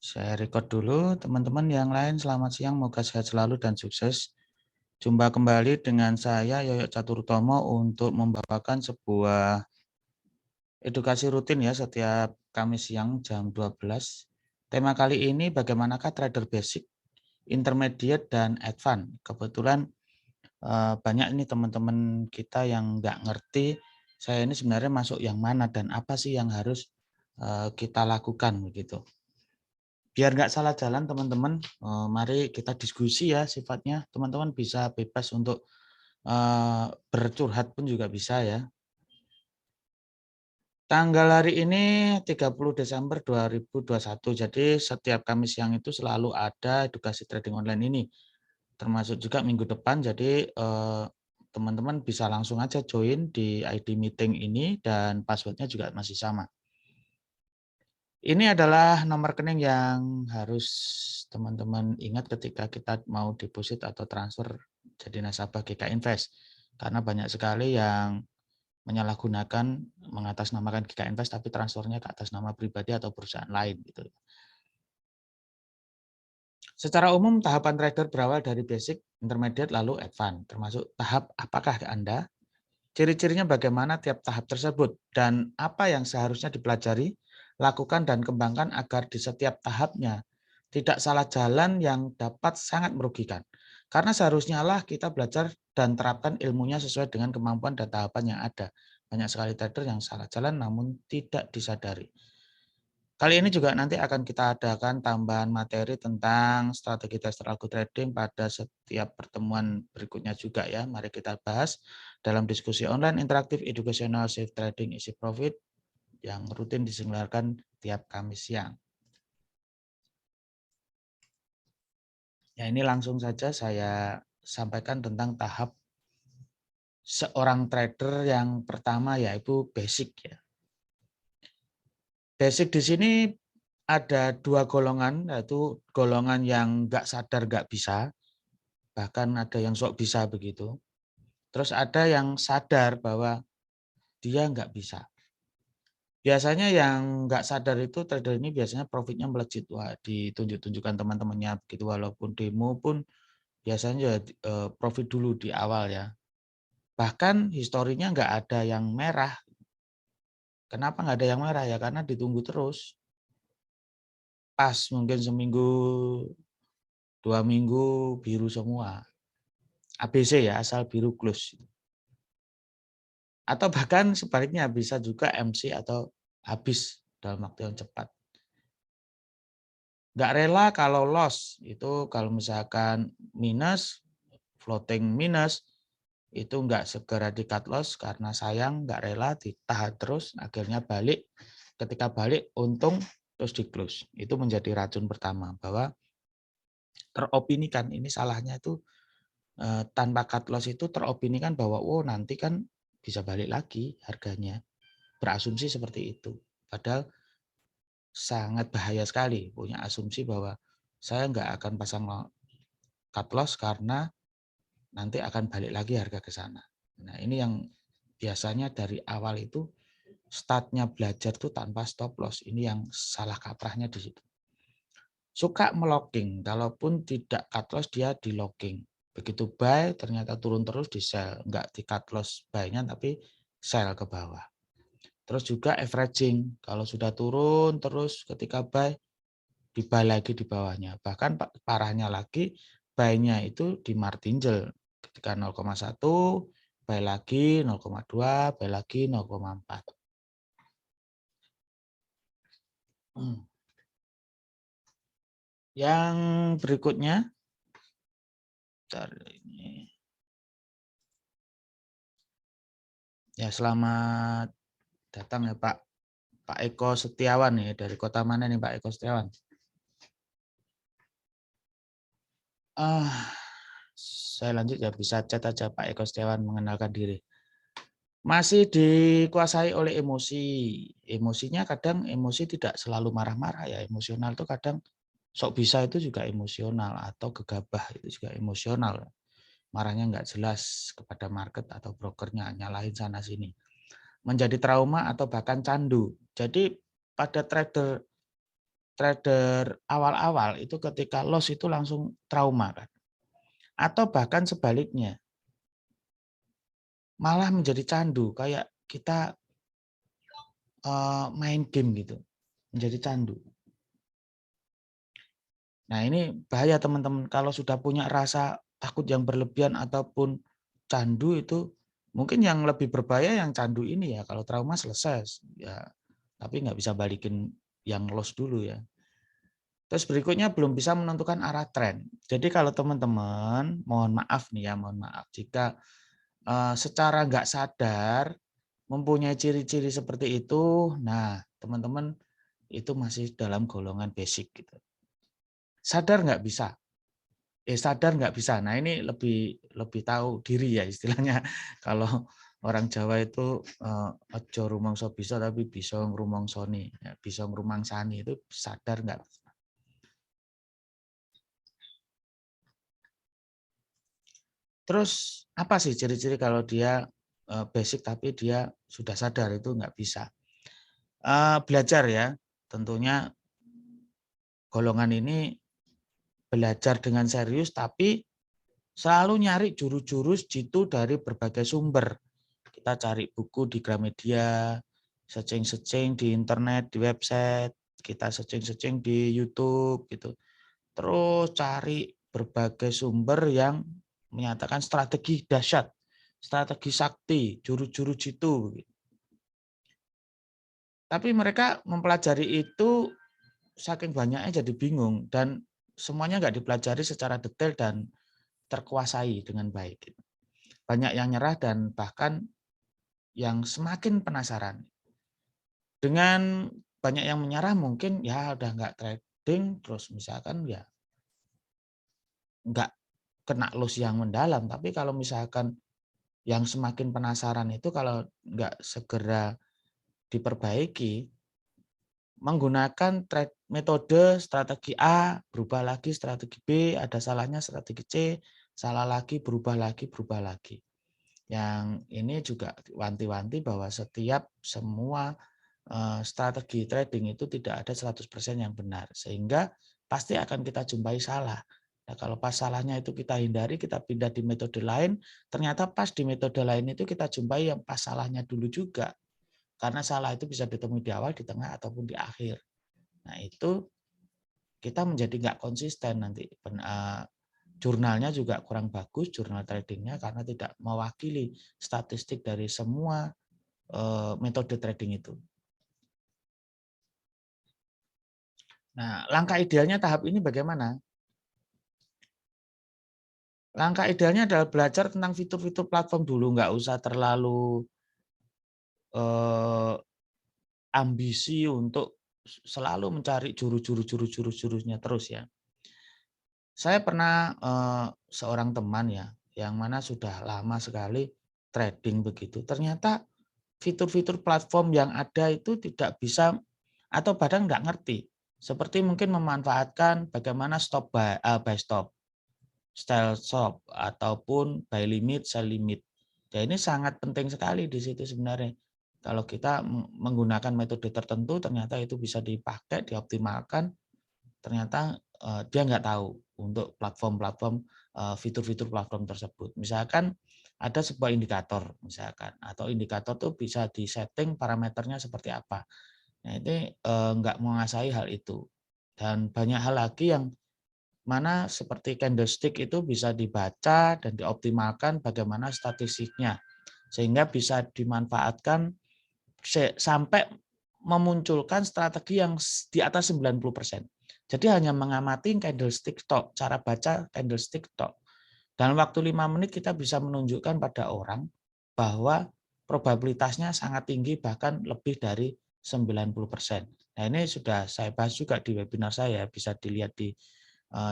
Saya record dulu, teman-teman yang lain selamat siang, moga sehat selalu dan sukses. Jumpa kembali dengan saya Yoyo Caturtomo untuk membawakan sebuah edukasi rutin ya setiap Kamis siang jam 12. Tema kali ini bagaimanakah trader basic, intermediate, dan advance. Kebetulan banyak ini teman-teman kita yang nggak ngerti saya ini sebenarnya masuk yang mana dan apa sih yang harus kita lakukan begitu. Biar nggak salah jalan teman-teman, mari kita diskusi ya sifatnya. Teman-teman bisa bebas untuk bercurhat pun juga bisa ya. Tanggal hari ini 30 Desember 2021, jadi setiap Kamis siang itu selalu ada edukasi trading online ini. Termasuk juga minggu depan, jadi teman-teman bisa langsung aja join di ID meeting ini dan passwordnya juga masih sama. Ini adalah nomor rekening yang harus teman-teman ingat ketika kita mau deposit atau transfer jadi nasabah GK Invest. Karena banyak sekali yang menyalahgunakan mengatasnamakan GK Invest tapi transfernya ke atas nama pribadi atau perusahaan lain gitu. Secara umum tahapan trader berawal dari basic, intermediate lalu advance. Termasuk tahap apakah Anda, ciri-cirinya bagaimana tiap tahap tersebut dan apa yang seharusnya dipelajari, lakukan dan kembangkan agar di setiap tahapnya tidak salah jalan yang dapat sangat merugikan. Karena seharusnya lah kita belajar dan terapkan ilmunya sesuai dengan kemampuan dan tahapan yang ada. Banyak sekali trader yang salah jalan namun tidak disadari. Kali ini juga nanti akan kita adakan tambahan materi tentang strategi tester algo trading pada setiap pertemuan berikutnya juga ya. Mari kita bahas dalam diskusi online interaktif educational safe trading easy profit yang rutin diselenggarakan tiap Kamis siang. Ya, ini langsung saja saya sampaikan tentang tahap seorang trader yang pertama yaitu basic ya. Basic di sini ada dua golongan, yaitu golongan yang nggak sadar nggak bisa, bahkan ada yang sok bisa begitu. Terus ada yang sadar bahwa dia nggak bisa. Biasanya yang nggak sadar itu trader ini biasanya profitnya melejit, wah ditunjuk-tunjukkan teman-temannya begitu, walaupun demo pun biasanya profit dulu di awal ya. Bahkan historinya nggak ada yang merah. Kenapa nggak ada yang merah ya? Karena ditunggu terus. Pas mungkin seminggu, 2 minggu biru semua. ABC ya, asal biru close. Atau bahkan sebaliknya bisa juga MC atau habis dalam waktu yang cepat. Nggak rela kalau loss, itu kalau misalkan minus, floating minus, itu nggak segera di cut loss karena sayang, nggak rela ditahan terus, akhirnya balik. Ketika balik untung terus di close. Itu menjadi racun pertama bahwa teropinikan ini salahnya itu tanpa cut loss itu teropinikan bahwa oh nanti kan bisa balik lagi harganya. Berasumsi seperti itu. Padahal sangat bahaya sekali punya asumsi bahwa saya nggak akan pasang cut loss karena nanti akan balik lagi harga ke sana. Nah ini yang biasanya dari awal itu startnya belajar tuh tanpa stop loss. Ini yang salah kaprahnya di situ. Suka melocking, kalaupun tidak cut loss dia di locking. Begitu buy ternyata turun terus di sell, nggak di cut loss buy-nya tapi sell ke bawah. Terus juga averaging, kalau sudah turun terus ketika buy, di-buy lagi di bawahnya. Bahkan parahnya lagi, buy-nya itu di martingale. Ketika 0,1, buy lagi 0,2, buy lagi 0,4. Yang berikutnya, ini. Ya, selamat datang ya Pak Eko Setiawan ya, dari kota mana nih Pak Eko Setiawan? Saya lanjut ya, bisa chat aja Pak Eko Setiawan mengenalkan diri. Masih dikuasai oleh emosi. Emosinya kadang emosi tidak selalu marah-marah ya, emosional tuh kadang sok bisa itu juga emosional atau gegabah itu juga emosional. Marahnya nggak jelas kepada market atau brokernya, nyalahin sana sini. Menjadi trauma atau bahkan candu. Jadi pada trader trader awal-awal itu ketika loss itu langsung trauma kan. Atau bahkan sebaliknya, malah menjadi candu kayak kita main game gitu, menjadi candu. Nah ini bahaya teman-teman, kalau sudah punya rasa takut yang berlebihan ataupun candu itu, mungkin yang lebih berbahaya yang candu ini ya, kalau trauma selesai ya, tapi nggak bisa balikin yang loss dulu ya. Terus berikutnya belum bisa menentukan arah tren. Jadi kalau teman-teman, mohon maaf nih ya, mohon maaf jika secara nggak sadar mempunyai ciri-ciri seperti itu, nah teman-teman itu masih dalam golongan basic gitu. Sadar nggak bisa, sadar nggak bisa. Nah ini lebih tahu diri ya istilahnya. Kalau orang Jawa itu ojo rumangsa bisa tapi bisa ngrumangsani, ya, bisa ngrumangsani itu sadar nggak. Terus apa sih ciri-ciri kalau dia basic tapi dia sudah sadar itu nggak bisa? Belajar ya, tentunya golongan ini belajar dengan serius tapi selalu nyari jurus-jurus jitu dari berbagai sumber. Kita cari buku di Gramedia, searching-searching di internet, di website, kita searching-searching di YouTube gitu. Terus cari berbagai sumber yang menyatakan strategi dahsyat, strategi sakti, jurus-jurus jitu. Tapi mereka mempelajari itu saking banyaknya jadi bingung dan semuanya nggak dipelajari secara detail dan terkuasai dengan baik. Banyak yang nyerah dan bahkan yang semakin penasaran. Dengan banyak yang menyerah mungkin ya udah nggak trading, terus misalkan ya nggak kena loss yang mendalam. Tapi kalau misalkan yang semakin penasaran itu kalau nggak segera diperbaiki, menggunakan metode strategi A, berubah lagi strategi B, ada salahnya strategi C, salah lagi, berubah lagi, berubah lagi. Yang ini juga wanti-wanti bahwa setiap semua strategi trading itu tidak ada 100% yang benar. Sehingga pasti akan kita jumpai salah. Nah, kalau pas salahnya itu kita hindari, kita pindah di metode lain, ternyata pas di metode lain itu kita jumpai yang pas salahnya dulu juga. Karena salah itu bisa ditemui di awal, di tengah, ataupun di akhir. Nah itu kita menjadi nggak konsisten nanti. Jurnalnya juga kurang bagus, jurnal tradingnya, karena tidak mewakili statistik dari semua metode trading itu. Nah, langkah idealnya tahap ini bagaimana? Langkah idealnya adalah belajar tentang fitur-fitur platform dulu, nggak usah terlalu ambisi untuk selalu mencari jurusnya terus ya. Saya pernah seorang teman ya, yang mana sudah lama sekali trading begitu. Ternyata fitur-fitur platform yang ada itu tidak bisa atau bahkan nggak ngerti. Seperti mungkin memanfaatkan bagaimana buy stop, style stop, ataupun buy limit, sell limit. Ya ini sangat penting sekali di situ sebenarnya. Kalau kita menggunakan metode tertentu, ternyata itu bisa dipakai, dioptimalkan. Ternyata dia nggak tahu untuk platform-platform, fitur-fitur platform tersebut. Misalkan ada sebuah indikator, misalkan, atau indikator tuh bisa disetting parameternya seperti apa. Nah ini nggak menguasai hal itu. Dan banyak hal lagi yang mana seperti candlestick itu bisa dibaca dan dioptimalkan bagaimana statistiknya. Sehingga bisa dimanfaatkan sampai memunculkan strategi yang di atas 90%. Jadi hanya mengamati candlestick tok, cara baca candlestick tok. Dalam waktu 5 menit kita bisa menunjukkan pada orang bahwa probabilitasnya sangat tinggi, bahkan lebih dari 90%. Nah ini sudah saya bahas juga di webinar saya, bisa dilihat di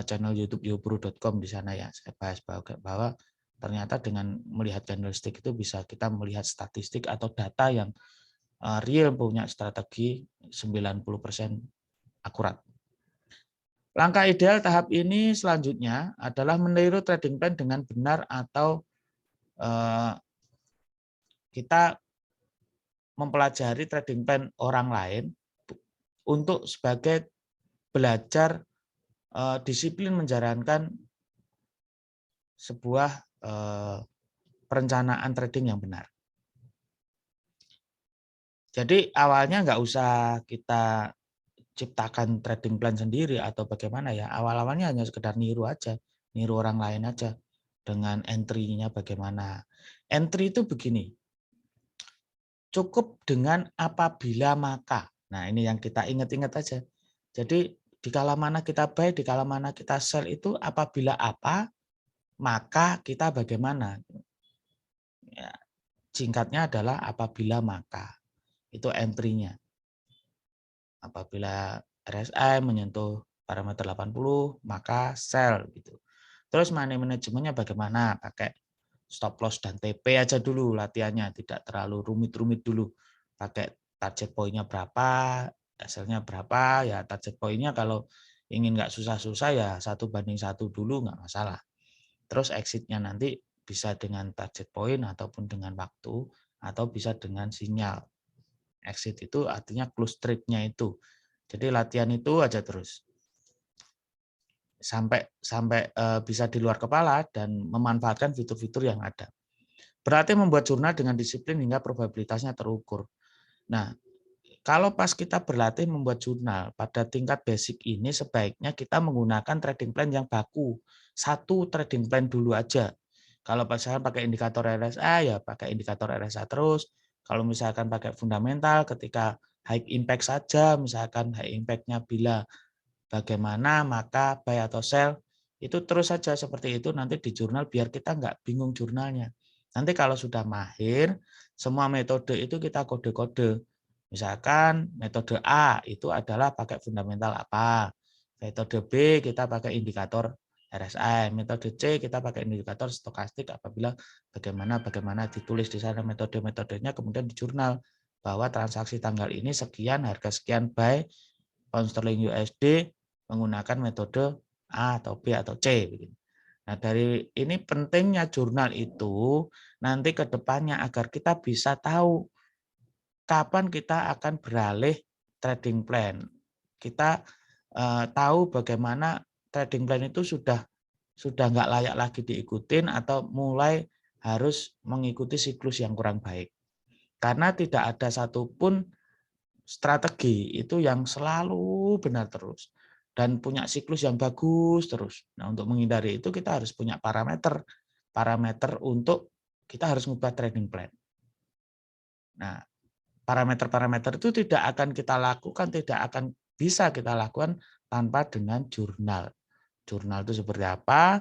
channel YouTube yobro.com di sana ya. Saya bahas bahwa ternyata dengan melihat candlestick itu bisa kita melihat statistik atau data yang real punya strategi 90% akurat. Langkah ideal tahap ini selanjutnya adalah meniru trading plan dengan benar atau kita mempelajari trading plan orang lain untuk sebagai belajar disiplin menjalankan sebuah perencanaan trading yang benar. Jadi awalnya nggak usah kita ciptakan trading plan sendiri atau bagaimana ya. Awal-awalnya hanya sekedar niru aja, niru orang lain aja dengan entry-nya bagaimana. Entry itu begini, cukup dengan apabila maka. Nah ini yang kita ingat-ingat aja. Jadi di kala mana kita buy, di kala mana kita sell itu apabila apa, maka kita bagaimana. Ya, singkatnya adalah apabila maka. Itu entry-nya. Apabila RSI menyentuh parameter 80, maka sell gitu. Terus money manajemennya bagaimana? Pakai stop loss dan TP aja dulu latihannya, tidak terlalu rumit-rumit dulu. Pakai target poinnya berapa, hasilnya berapa, ya target poinnya kalau ingin nggak susah-susah ya 1:1 dulu nggak masalah. Terus exitnya nanti bisa dengan target point ataupun dengan waktu, atau bisa dengan sinyal. Exit itu artinya close trade-nya itu. Jadi latihan itu aja terus. Sampai bisa di luar kepala dan memanfaatkan fitur-fitur yang ada. Berarti membuat jurnal dengan disiplin hingga probabilitasnya terukur. Nah, kalau pas kita berlatih membuat jurnal pada tingkat basic ini sebaiknya kita menggunakan trading plan yang baku. Satu trading plan dulu aja. Kalau misalkan pakai indikator RSI ya pakai indikator RSI terus. Kalau misalkan pakai fundamental ketika high impact saja, misalkan high impact-nya bila bagaimana maka buy atau sell itu terus saja seperti itu nanti di jurnal biar kita nggak bingung jurnalnya. Nanti kalau sudah mahir semua metode itu kita kode-kode. Misalkan metode A itu adalah pakai fundamental apa. Metode B kita pakai indikator RSI, metode C kita pakai indikator stokastik apabila bagaimana ditulis di sana metode-metodenya kemudian di jurnal bahwa transaksi tanggal ini sekian harga sekian buy pound sterling USD menggunakan metode A atau B atau C. Nah dari ini pentingnya jurnal itu nanti ke depannya agar kita bisa tahu kapan kita akan beralih trading plan. Kita tahu bagaimana trading plan itu sudah nggak layak lagi diikutin atau mulai harus mengikuti siklus yang kurang baik. Karena tidak ada satupun strategi itu yang selalu benar terus dan punya siklus yang bagus terus. Nah, untuk menghindari itu kita harus punya parameter untuk kita harus mengubah trading plan. Nah, parameter-parameter itu tidak akan kita lakukan, tidak akan bisa kita lakukan tanpa dengan jurnal. Jurnal itu seperti apa?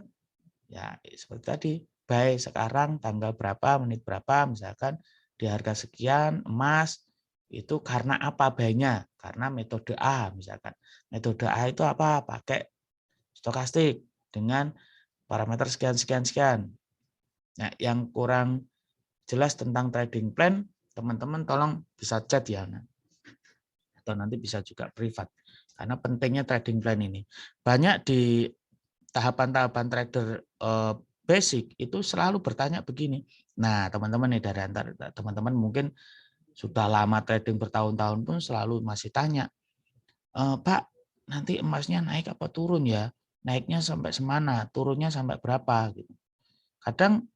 Ya, seperti tadi, buy sekarang tanggal berapa, menit berapa, misalkan di harga sekian, emas, itu karena apa buy-nya? Karena metode A, misalkan. Metode A itu apa? Pakai stokastik dengan parameter sekian, sekian, sekian. Nah, yang kurang jelas tentang trading plan, teman-teman tolong bisa chat ya. Atau nanti bisa juga privat. Karena pentingnya trading plan ini. Banyak di tahapan-tahapan trader basic itu selalu bertanya begini. Nah, teman-teman nih dari antara teman-teman mungkin sudah lama trading bertahun-tahun pun selalu masih tanya, Pak, nanti emasnya naik apa turun ya? Naiknya sampai semana, turunnya sampai berapa? Gitu. Kadang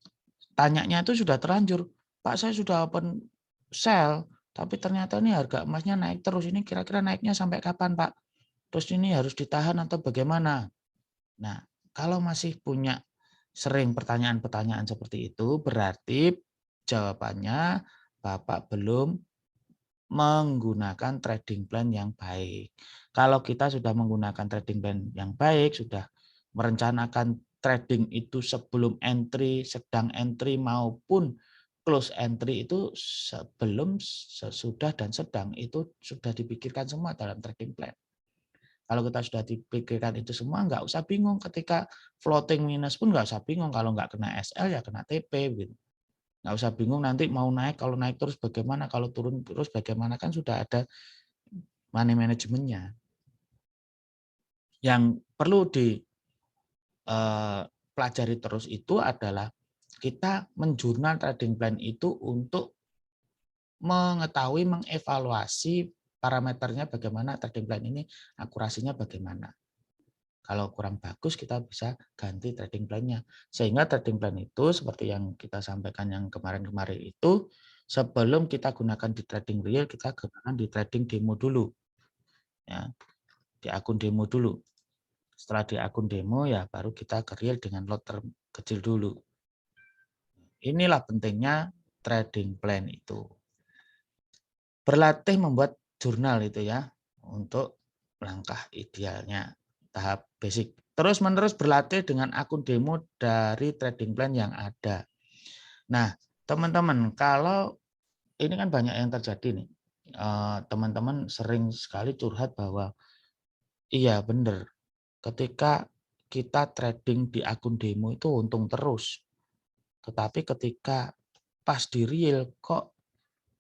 tanyanya itu sudah terlanjur, Pak saya sudah open sell, tapi ternyata ini harga emasnya naik terus, ini kira-kira naiknya sampai kapan Pak? Terus ini harus ditahan atau bagaimana? Nah, kalau masih punya sering pertanyaan-pertanyaan seperti itu, berarti jawabannya Bapak belum menggunakan trading plan yang baik. Kalau kita sudah menggunakan trading plan yang baik, sudah merencanakan trading itu sebelum entry, sedang entry maupun close entry itu sebelum, sesudah, dan sedang itu sudah dipikirkan semua dalam trading plan. Kalau kita sudah dipikirkan itu semua, nggak usah bingung ketika floating minus pun nggak usah bingung. Kalau nggak kena SL ya kena TP. Gitu. Nggak usah bingung nanti mau naik, kalau naik terus bagaimana, kalau turun terus bagaimana, kan sudah ada money manajemennya. Yang perlu dipelajari terus itu adalah kita menjurnal trading plan itu untuk mengetahui, mengevaluasi parameternya bagaimana, trading plan ini akurasinya bagaimana. Kalau kurang bagus kita bisa ganti trading plan-nya. Sehingga trading plan itu seperti yang kita sampaikan yang kemarin-kemarin itu, sebelum kita gunakan di trading real, kita gunakan di trading demo dulu. Ya, di akun demo dulu. Setelah di akun demo ya baru kita ke real dengan lot terkecil dulu. Inilah pentingnya trading plan itu. Berlatih membuat jurnal itu ya untuk langkah idealnya tahap basic. Terus-menerus berlatih dengan akun demo dari trading plan yang ada. Nah, teman-teman, kalau ini kan banyak yang terjadi nih. Teman-teman sering sekali curhat bahwa iya benar, ketika kita trading di akun demo itu untung terus. Tetapi ketika pas di real kok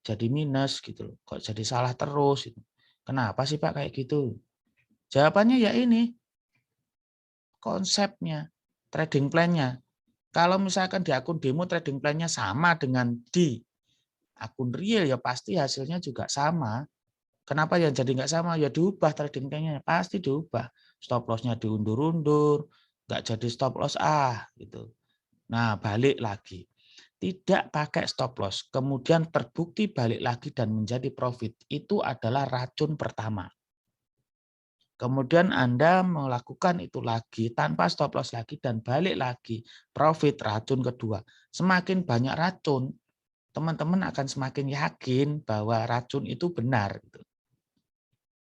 jadi minus gitu loh, kok jadi salah terus gitu. Kenapa sih Pak kayak gitu? Jawabannya ya ini, konsepnya, trading plan-nya. Kalau misalkan di akun demo trading plan-nya sama dengan di akun real ya pasti hasilnya juga sama. Kenapa ya jadi nggak sama? Ya diubah trading plan-nya, pasti diubah. Stop loss-nya diundur-undur, nggak jadi stop loss gitu. Nah, balik lagi. Tidak pakai stop loss, kemudian terbukti balik lagi dan menjadi profit. Itu adalah racun pertama. Kemudian Anda melakukan itu lagi tanpa stop loss lagi dan balik lagi. Profit, racun kedua. Semakin banyak racun, teman-teman akan semakin yakin bahwa racun itu benar.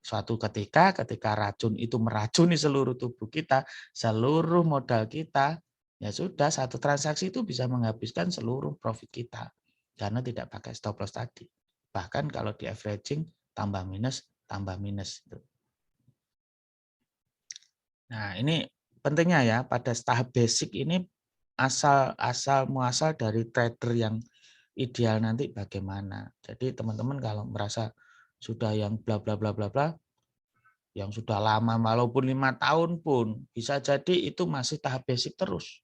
Suatu ketika racun itu meracuni seluruh tubuh kita, seluruh modal kita, ya sudah satu transaksi itu bisa menghabiskan seluruh profit kita. Karena tidak pakai stop loss tadi. Bahkan kalau di averaging tambah minus. Nah, ini pentingnya ya pada tahap basic ini asal muasal dari trader yang ideal nanti bagaimana. Jadi teman-teman kalau merasa sudah yang bla bla bla bla bla, yang sudah lama walaupun 5 tahun pun bisa jadi itu masih tahap basic terus.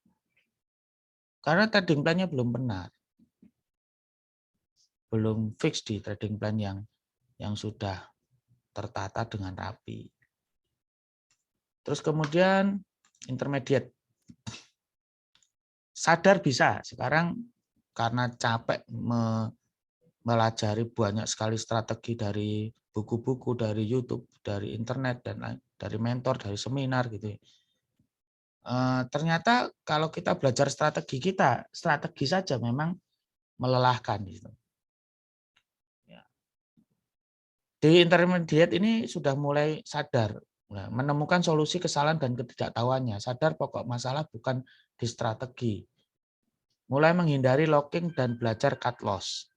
Karena trading plan-nya belum benar. Belum fix di trading plan yang sudah tertata dengan rapi. Terus kemudian intermediate. Sadar bisa, sekarang karena capek mempelajari banyak sekali strategi dari buku-buku, dari YouTube, dari internet, dan dari mentor, dari seminar gitu. Ternyata kalau kita belajar strategi saja memang melelahkan gitu. Di intermediate ini sudah mulai sadar, menemukan solusi kesalahan dan ketidaktahuannya, sadar pokok masalah bukan di strategi, mulai menghindari locking dan belajar cut loss,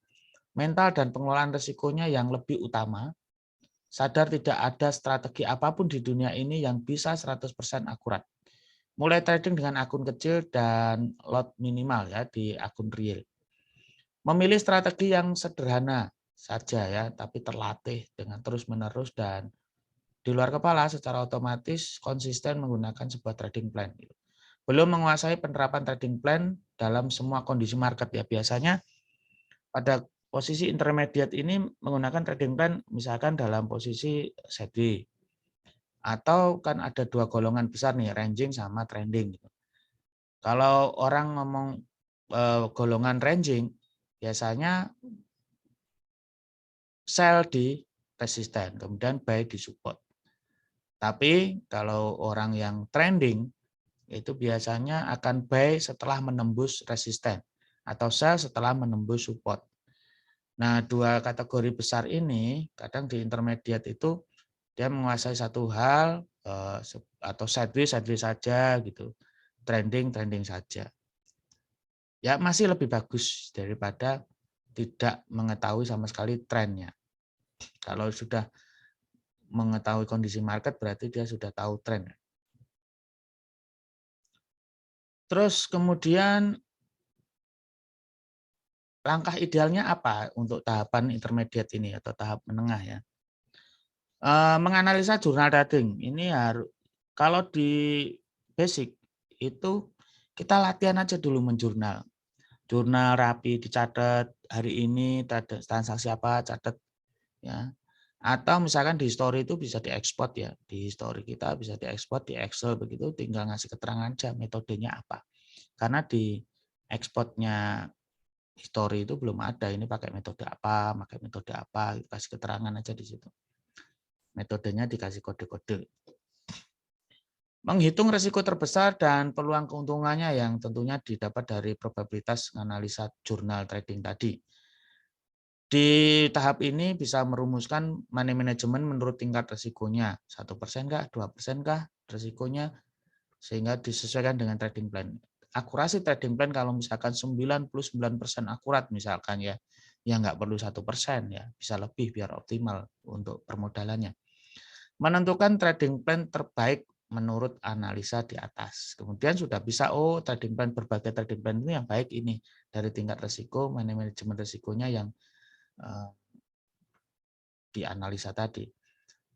mental dan pengelolaan risikonya yang lebih utama, sadar tidak ada strategi apapun di dunia ini yang bisa 100% akurat. Mulai trading dengan akun kecil dan lot minimal ya di akun real. Memilih strategi yang sederhana saja ya, tapi terlatih dengan terus-menerus dan di luar kepala secara otomatis konsisten menggunakan sebuah trading plan. Belum menguasai penerapan trading plan dalam semua kondisi market ya. Biasanya pada posisi intermediate ini menggunakan trading plan misalkan dalam posisi sideways. Atau kan ada dua golongan besar nih, ranging sama trending. Kalau orang ngomong golongan ranging, biasanya sell di resisten, kemudian buy di support. Tapi kalau orang yang trending, itu biasanya akan buy setelah menembus resisten, atau sell setelah menembus support. Nah, dua kategori besar ini, kadang di intermediate itu, dia menguasai satu hal, atau sideways saja gitu, trending saja. Ya masih lebih bagus daripada tidak mengetahui sama sekali trennya. Kalau sudah mengetahui kondisi market berarti dia sudah tahu tren. Terus kemudian langkah idealnya apa untuk tahapan intermediate ini atau tahap menengah ya? Menganalisa jurnal trading ini harus, kalau di basic itu kita latihan aja dulu menjurnal. Jurnal rapi dicatat, hari ini transaksi apa catat ya. Atau misalkan di history itu bisa diekspor ya, di history kita bisa diekspor di Excel begitu, tinggal ngasih keterangan aja metodenya apa. Karena di ekspornya history itu belum ada, ini pakai metode apa, kasih keterangan aja di situ. Metodenya dikasih kode-kode. Menghitung risiko terbesar dan peluang keuntungannya yang tentunya didapat dari probabilitas analisa jurnal trading tadi. Di tahap ini bisa merumuskan money management menurut tingkat risikonya. 1% kah, 2% kah risikonya, sehingga disesuaikan dengan trading plan. Akurasi trading plan kalau misalkan 99% akurat misalkan ya nggak perlu 1% ya, bisa lebih biar optimal untuk permodalannya. Menentukan trading plan terbaik menurut analisa di atas. Kemudian sudah bisa, trading plan, berbagai trading plan ini yang baik ini dari tingkat risiko, manajemen risikonya yang dianalisa tadi.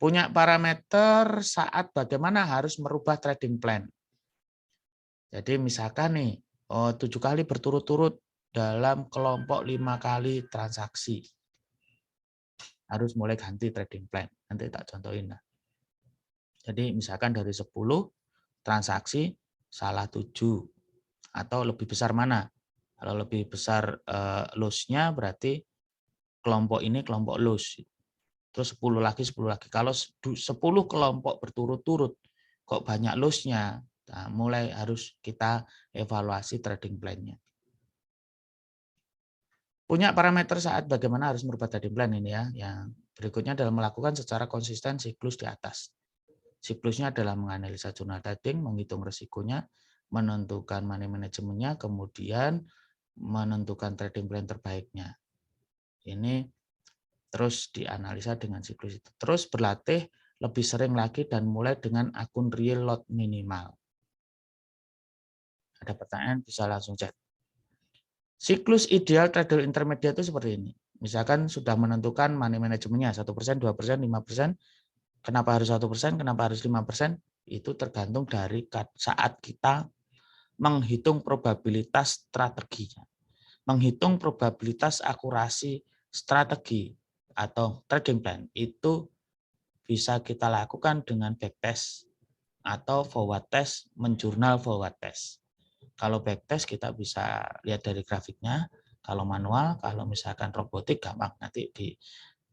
Punya parameter saat bagaimana harus merubah trading plan. Jadi misalkan nih, 7 kali berturut-turut dalam kelompok 5 kali transaksi. Harus mulai ganti trading plan. Nanti tak contohin. Jadi misalkan dari 10 transaksi, salah 7. Atau lebih besar mana? Kalau lebih besar loss-nya berarti kelompok ini kelompok loss. Terus 10 lagi. Kalau 10 kelompok berturut-turut, kok banyak loss-nya, nah, mulai harus kita evaluasi trading plan-nya. Punya parameter saat bagaimana harus merubah trading plan ini ya. Yang berikutnya adalah melakukan secara konsisten siklus di atas. Siklusnya adalah menganalisa jurnal trading, menghitung risikonya, menentukan money manajemennya, kemudian menentukan trading plan terbaiknya. Ini terus dianalisa dengan siklus itu. Terus berlatih lebih sering lagi dan mulai dengan akun real lot minimal. Ada pertanyaan bisa langsung chat. Siklus ideal trader intermediate itu seperti ini. Misalkan sudah menentukan money manajemennya 1%, 2%, 5%. Kenapa harus 1%? Kenapa harus 5%? Itu tergantung dari saat kita menghitung probabilitas strateginya. Menghitung probabilitas akurasi strategi atau trading plan itu bisa kita lakukan dengan backtest atau forward test, menjurnal forward test. Kalau backtest kita bisa lihat dari grafiknya, kalau manual, kalau misalkan robotik gampang. Nanti di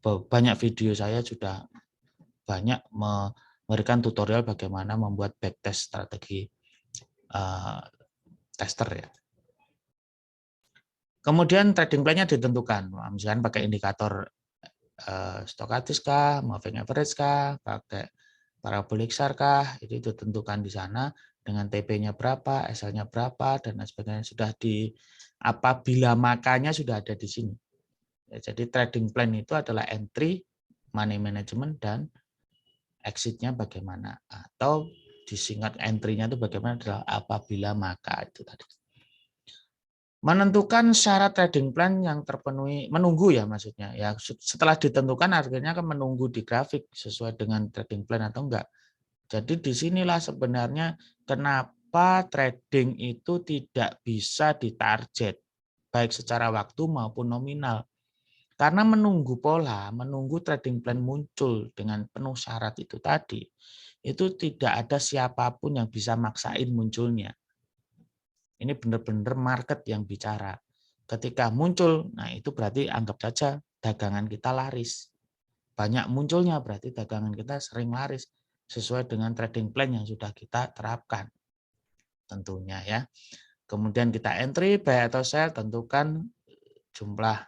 banyak video saya sudah banyak memberikan tutorial bagaimana membuat backtest strategi tester ya. Kemudian trading plan-nya ditentukan, misalkan pakai indikator stokatis kah, moving average kah, pakai parabolic SAR kah, itu ditentukan di sana dengan TP-nya berapa, SL-nya berapa, dan lain sebagainya sudah di apabila makanya sudah ada di sini. Ya, jadi trading plan itu adalah entry, money management, dan exit-nya bagaimana. Atau disingkat entry-nya itu bagaimana adalah apabila maka itu tadi. Menentukan syarat trading plan yang terpenuhi, menunggu ya maksudnya. Ya setelah ditentukan akhirnya kan menunggu di grafik sesuai dengan trading plan atau enggak. Jadi disinilah sebenarnya kenapa trading itu tidak bisa ditarget baik secara waktu maupun nominal. Karena menunggu pola, menunggu trading plan muncul dengan penuh syarat itu tadi, itu tidak ada siapapun yang bisa maksain munculnya. Ini benar-benar market yang bicara. Ketika muncul, nah itu berarti anggap saja dagangan kita laris. Banyak munculnya berarti dagangan kita sering laris sesuai dengan trading plan yang sudah kita terapkan. Tentunya ya. Kemudian kita entry, buy atau sell, tentukan jumlah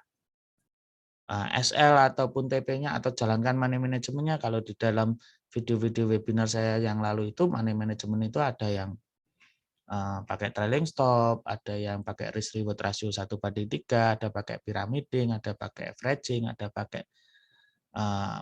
SL ataupun TP-nya atau jalankan money manajemennya. Kalau di dalam video-video webinar saya yang lalu itu money management itu ada yang pakai trailing stop, ada yang pakai risk reward ratio 1:3, ada pakai pyramiding, ada pakai averaging, ada pakai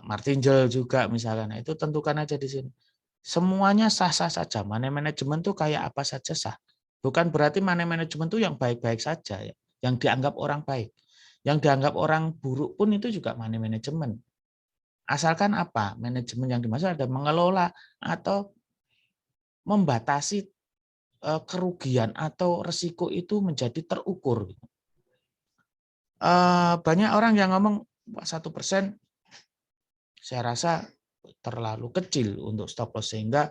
martingale juga misalnya. Nah, itu tentukan aja di sini. Semuanya sah-sah saja. Money management itu kayak apa saja sah. Bukan berarti money management itu yang baik-baik saja ya, yang dianggap orang baik. Yang dianggap orang buruk pun itu juga money management. Asalkan apa? Manajemen yang dimaksud ada mengelola atau membatasi kerugian atau resiko itu menjadi terukur. Banyak orang yang ngomong 1% saya rasa terlalu kecil untuk stop loss sehingga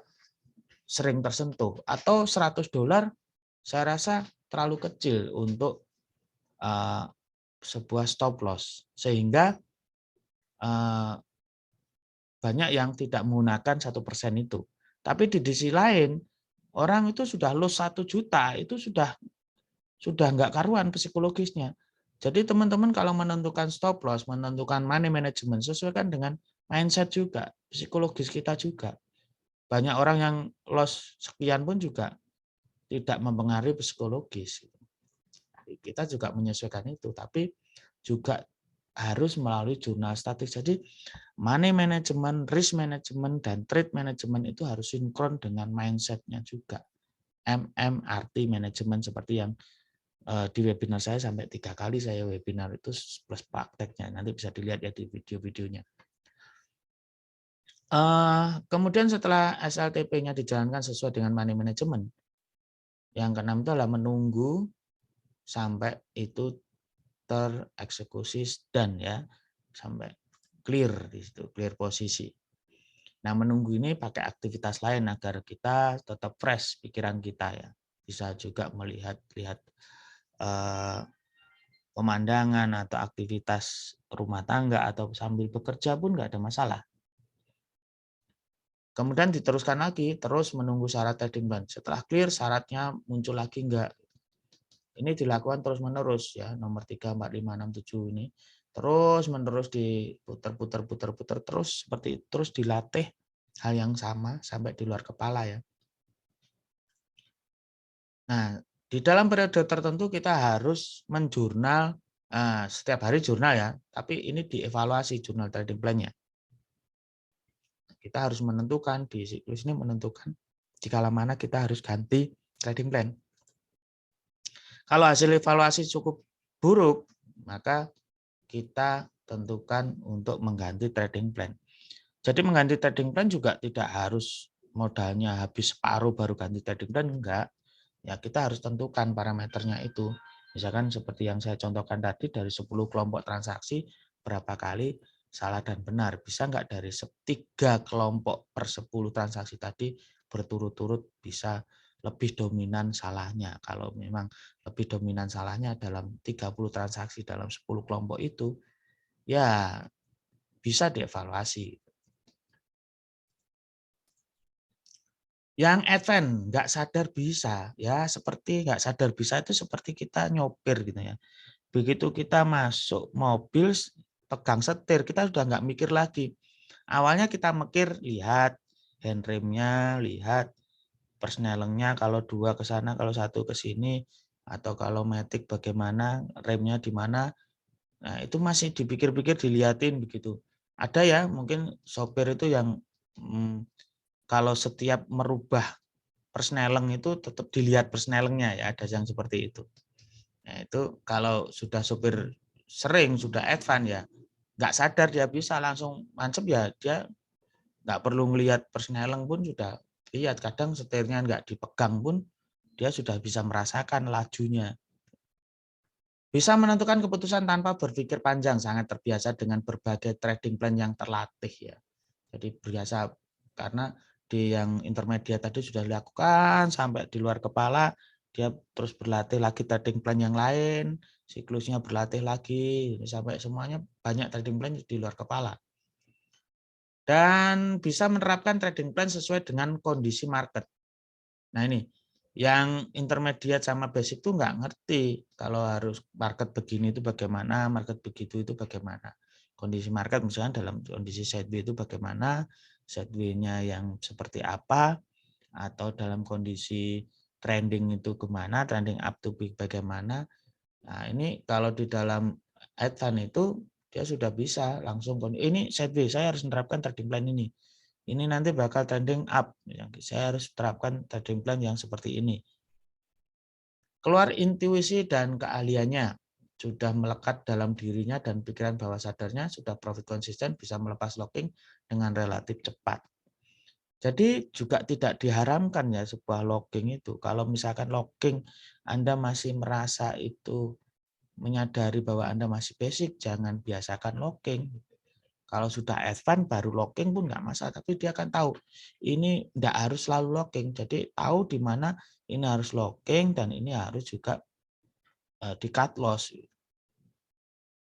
sering tersentuh. Atau $100 saya rasa terlalu kecil untuk sebuah stop loss sehingga banyak yang tidak menggunakan 1% itu. Tapi di sisi lain orang itu sudah loss 1 juta itu sudah nggak karuan psikologisnya. Jadi teman-teman kalau menentukan stop loss, menentukan money management, sesuaikan dengan mindset juga, psikologis kita juga. Banyak orang yang loss sekian pun juga tidak mempengaruhi psikologis. Kita juga menyesuaikan itu, tapi juga harus melalui jurnal statis. Jadi money management, risk management, dan trade management itu harus sinkron dengan mindset-nya juga. MMRT management seperti yang di webinar saya sampai 3 kali saya webinar itu plus prakteknya. Nanti bisa dilihat ya di video-videonya. Kemudian setelah SLTP-nya dijalankan sesuai dengan money management, yang keenam itu adalah menunggu sampai itu tereksekusi dan ya sampai clear di situ, clear posisi. Nah, menunggu ini pakai aktivitas lain agar kita tetap fresh pikiran kita ya. Bisa juga melihat pemandangan atau aktivitas rumah tangga atau sambil bekerja pun nggak ada masalah. Kemudian diteruskan lagi, terus menunggu syarat trading plan. Setelah clear, syaratnya muncul lagi enggak. Ini dilakukan terus-menerus ya, nomor 3, 4, 5, 6, 7 ini. Terus-menerus diputar-putar terus, seperti terus dilatih hal yang sama sampai di luar kepala ya. Nah, di dalam periode tertentu kita harus menjurnal, setiap hari jurnal ya, tapi ini dievaluasi jurnal trading plan-nya. Kita harus menentukan di siklus ini menentukan dikala mana kita harus ganti trading plan. Kalau hasil evaluasi cukup buruk, maka kita tentukan untuk mengganti trading plan. Jadi mengganti trading plan juga tidak harus modalnya habis separuh baru ganti trading plan, enggak. Ya kita harus tentukan parameternya itu. Misalkan seperti yang saya contohkan tadi dari 10 kelompok transaksi berapa kali salah dan benar. Bisa enggak dari 3 kelompok per 10 transaksi tadi berturut-turut bisa lebih dominan salahnya. Kalau memang lebih dominan salahnya dalam 30 transaksi dalam 10 kelompok itu, ya bisa dievaluasi. Yang advance, nggak sadar bisa. Ya seperti nggak sadar bisa itu seperti kita nyopir gitu ya. Begitu kita masuk mobil, pegang setir, kita sudah nggak mikir lagi. Awalnya kita mikir, lihat handremnya, lihat persnelengnya, kalau 2 ke sana, kalau 1 ke sini, atau kalau matic bagaimana, remnya di mana. Nah, itu masih dipikir-pikir, dilihatin begitu. Ada ya mungkin sopir itu yang kalau setiap merubah persneleng itu tetap dilihat persnelengnya ya, ada yang seperti itu. Nah, itu kalau sudah sopir sering, sudah advance ya, nggak sadar dia bisa langsung mancep ya, dia nggak perlu ngelihat persneleng pun sudah lihat. Kadang setirnya nggak dipegang pun dia sudah bisa merasakan lajunya. Bisa menentukan keputusan tanpa berpikir panjang, sangat terbiasa dengan berbagai trading plan yang terlatih ya. Jadi biasa karena di yang intermediate tadi sudah dilakukan sampai di luar kepala, dia terus berlatih lagi trading plan yang lain, siklusnya berlatih lagi sampai semuanya banyak trading plan di luar kepala. Dan bisa menerapkan trading plan sesuai dengan kondisi market. Nah ini, yang intermediate sama basic itu nggak ngerti kalau harus market begini itu bagaimana, market begitu itu bagaimana. Kondisi market misalnya dalam kondisi sideway itu bagaimana, sideway-nya yang seperti apa, atau dalam kondisi trending itu kemana, trending up to peak bagaimana. Nah ini kalau di dalam advance itu dia sudah bisa langsung, ini sideway, saya harus menerapkan trading plan ini. Ini nanti bakal trending up. Saya harus terapkan trading plan yang seperti ini. Keluar intuisi dan keahliannya. Sudah melekat dalam dirinya dan pikiran bawah sadarnya, sudah profit konsisten, bisa melepas locking dengan relatif cepat. Jadi juga tidak diharamkan ya sebuah locking itu. Kalau misalkan locking Anda masih merasa itu menyadari bahwa Anda masih basic, jangan biasakan locking. Kalau sudah advance baru locking pun nggak masalah, tapi dia akan tahu ini nggak harus selalu locking. Jadi tahu di mana ini harus locking dan ini harus juga di cut loss.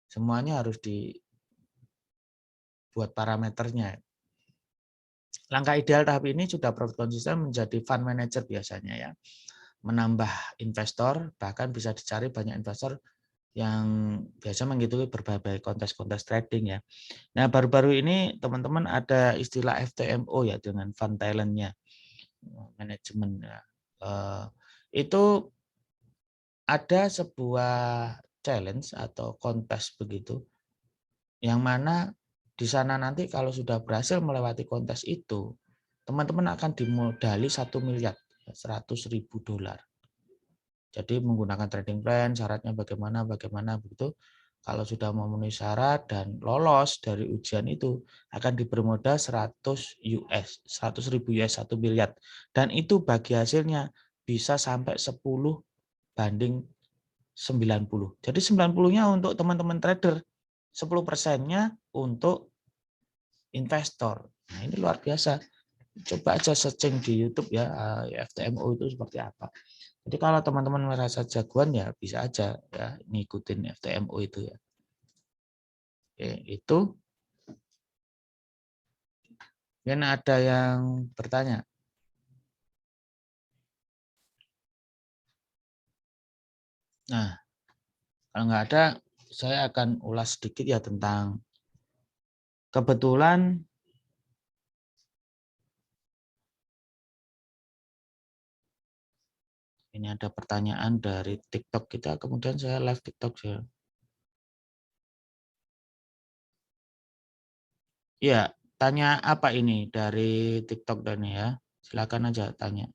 Semuanya harus dibuat parameternya. Langkah ideal tahap ini sudah profit konsisten menjadi fund manager biasanya ya. Menambah investor, bahkan bisa dicari banyak investor yang biasa mengikuti berbagai kontes-kontes trading ya. Nah, baru-baru ini teman-teman ada istilah FTMO ya dengan fund talentnya, manajemen. Ya. Itu ada sebuah challenge atau kontes begitu, yang mana di sana nanti kalau sudah berhasil melewati kontes itu, teman-teman akan dimodali 1 miliar, 100.000 dolar. Jadi menggunakan trading plan, syaratnya bagaimana begitu. Kalau sudah memenuhi syarat dan lolos dari ujian itu, akan diberi modal 100.000 US, 1 miliar. Dan itu bagi hasilnya bisa sampai 10 banding 90. Jadi 90-nya untuk teman-teman trader, 10%-nya untuk investor. Nah, ini luar biasa. Coba aja searching di YouTube ya, FTMO itu seperti apa. Jadi kalau teman-teman merasa jagoan ya bisa aja ya ngikutin FTMO itu ya. Oke, itu. Mungkin ada yang bertanya. Nah, kalau nggak ada, saya akan ulas sedikit ya tentang kebetulan ini ada pertanyaan dari TikTok kita, kemudian saya live TikTok ya. Ya, tanya apa ini dari TikTok dan ya? Silakan aja tanya.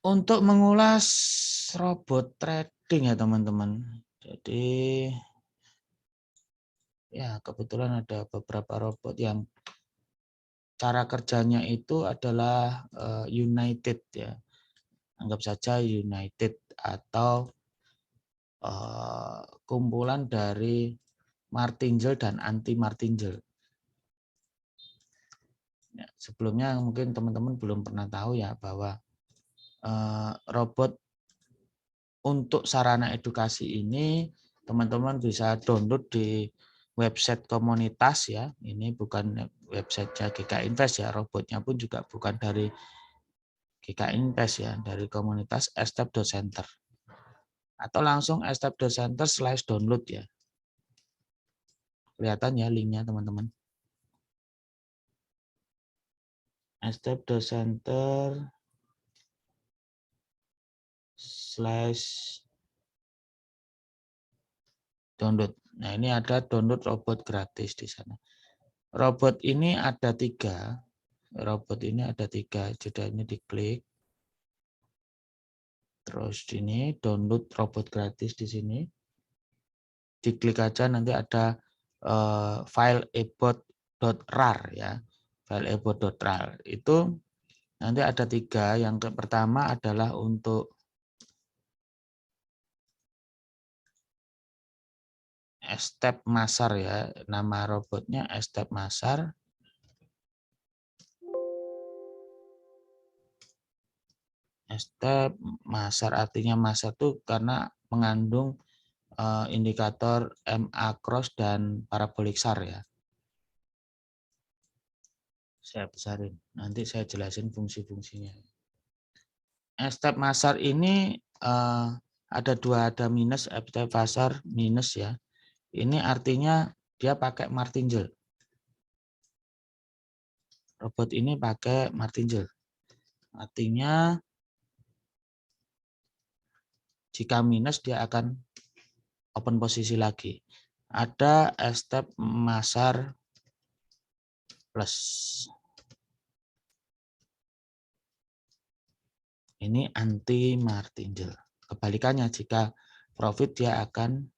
Untuk mengulas robot trading ya teman-teman. Jadi ya kebetulan ada beberapa robot yang cara kerjanya itu adalah United ya. Anggap saja United atau kumpulan dari martingale dan anti martingale. Ya, sebelumnya mungkin teman-teman belum pernah tahu ya bahwa robot untuk sarana edukasi ini teman-teman bisa download di website komunitas ya. Ini bukan website GK Invest ya, robotnya pun juga bukan dari GK Invest ya, dari komunitas step.center. Atau langsung step.center/download ya. Kelihatan ya linknya teman-teman. step.center/download. Nah, ini ada download robot gratis di sana. Robot ini ada 3. Robot ini ada 3. Sudah ini diklik. Terus ini download robot gratis di sini. Diklik aja nanti ada file ebot.rar ya. File ebot.rar itu nanti ada 3. Yang pertama adalah untuk Step Masar ya. Nama robotnya Step Masar. Step Masar artinya Masar itu karena mengandung indikator MA cross dan parabolik SAR ya. Saya besarin. Nanti saya jelasin fungsi-fungsinya. Step Masar ini ada 2, ada minus, step Masar minus ya. Ini artinya dia pakai martingale. Robot ini pakai martingale. Artinya jika minus dia akan open posisi lagi. Ada step Masar plus. Ini anti martingale. Kebalikannya jika profit dia akan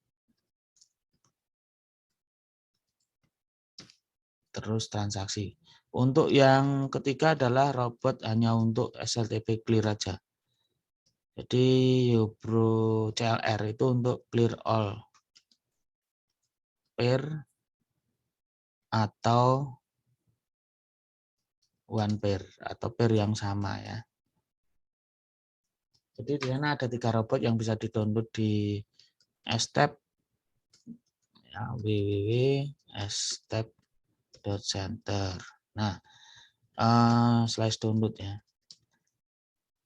terus transaksi. Untuk yang ketiga adalah robot hanya untuk SLTP clear aja. Jadi Yobro CLR itu untuk clear all pair atau one pair atau pair yang sama ya. Jadi di sana ada 3 robot yang bisa di-download di step ya, www.step.center. Nah, slash download ya.